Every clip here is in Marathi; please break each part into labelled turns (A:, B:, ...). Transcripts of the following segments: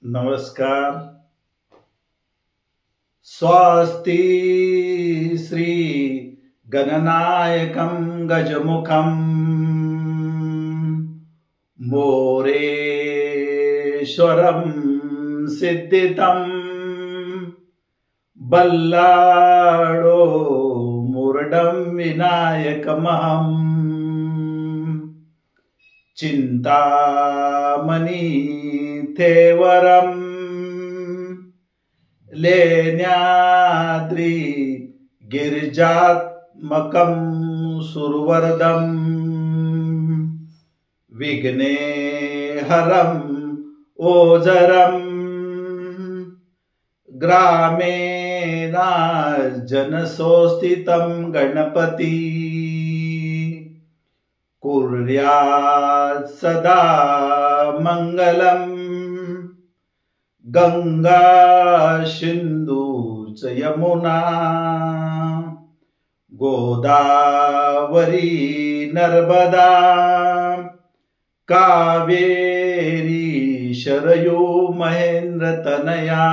A: नमस्कार. स्वस्ति श्री गणनायकं गजमुखं मोरेश्वरं सिद्धितं बल्लाळो मुरडं विनायकमहं चिंतामणि थेवरं लेण्याद्रि गिरिजात्मकं सुरवरदं विघ्नेहरं ओझरं ग्रामेण जनसोस्थितं गणपति कुर्यात् सदा मंगलम् गंगा सिंधु च यमुना गोदावरी नर्मदा कावेरी शरयू महेंद्र तनया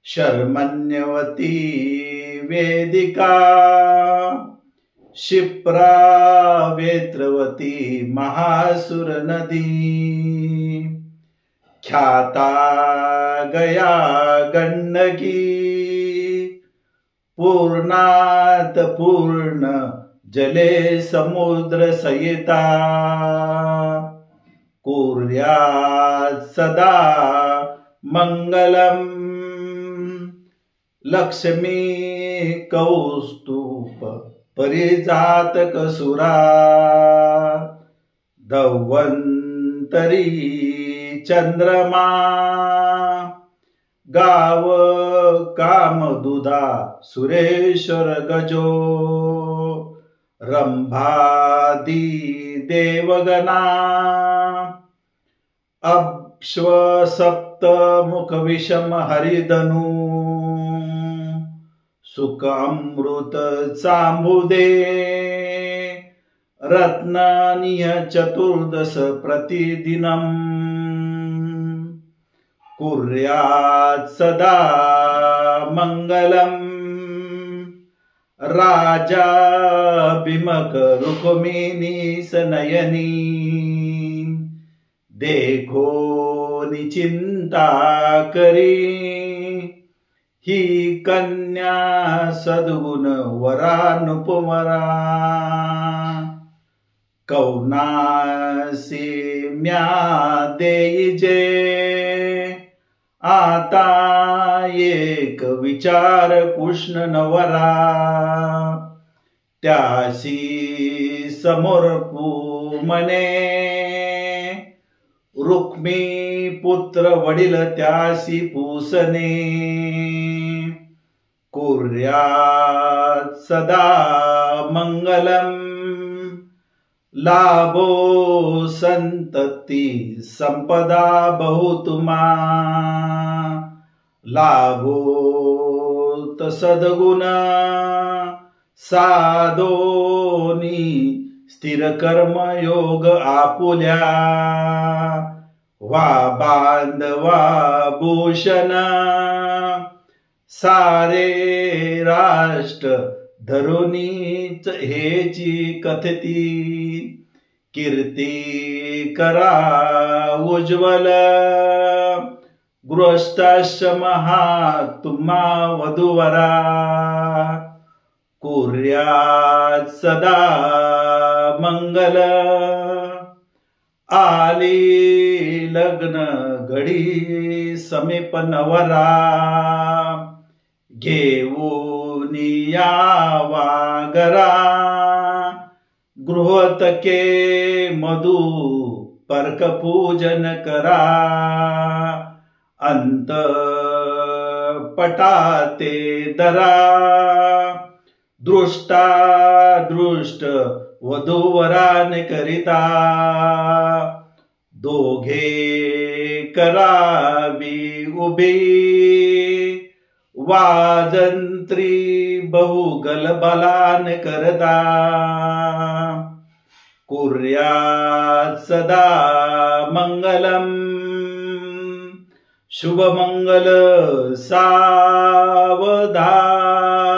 A: शर्मण्यवती वेदिका क्षिप्रा वेत्रवती महासुर नदी ख्याता गया गंडकी पूर्णात पूर्ण जले समुद्र सहिता कुर्यात् सदा मंगलम लक्ष्मी कौस्तुभ परिजातक सुरा धन्वंतरी चंद्रमा गाव कामदुधा सुरेश्वर गजो रंभादी देवगणा अश्व सप्त मुख विषम हरिधनु सुख अमृत चांबुदे रत्नानिय चतुर्दश प्रतिदिनम कुर्यात् सदा मंगलम राजा बिमक रुक्मिणी सनयनी देखो निचिंता करी ही कन्या सद्गुण वरानुपवरा कौनासी म्या देईजे आता एक विचार कृष्ण नवरा त्यासी समर्पू मने रुक्मी पुत्र वडील त्यासी पूसने कुर्यात् सदा मंगलम लाभो संतति संपदा बहुतुमा लाभो सद्गुण साधोनी स्थिर कर्म योग आपुल्या वा बांधवा भूषण सारे राष्ट्र धरुनीच हेची कथती कीर्ती करा उज्ज्वल गृहस्थाश्रमहा तुम्हा वधूवरा कुर्यात् सदा मंगल आली लग्न घडी समीप नवरा घेऊन यावा घरा गृहतके मधु पर्क पूजन करा अंत पटाते दरा दृष्टा दृष्ट वधूवरान करिता दोघे करावी उभे वाजंत्री बहुगल बलान करता कुर्यात् सदा मंगलम शुभमंगल सावधान.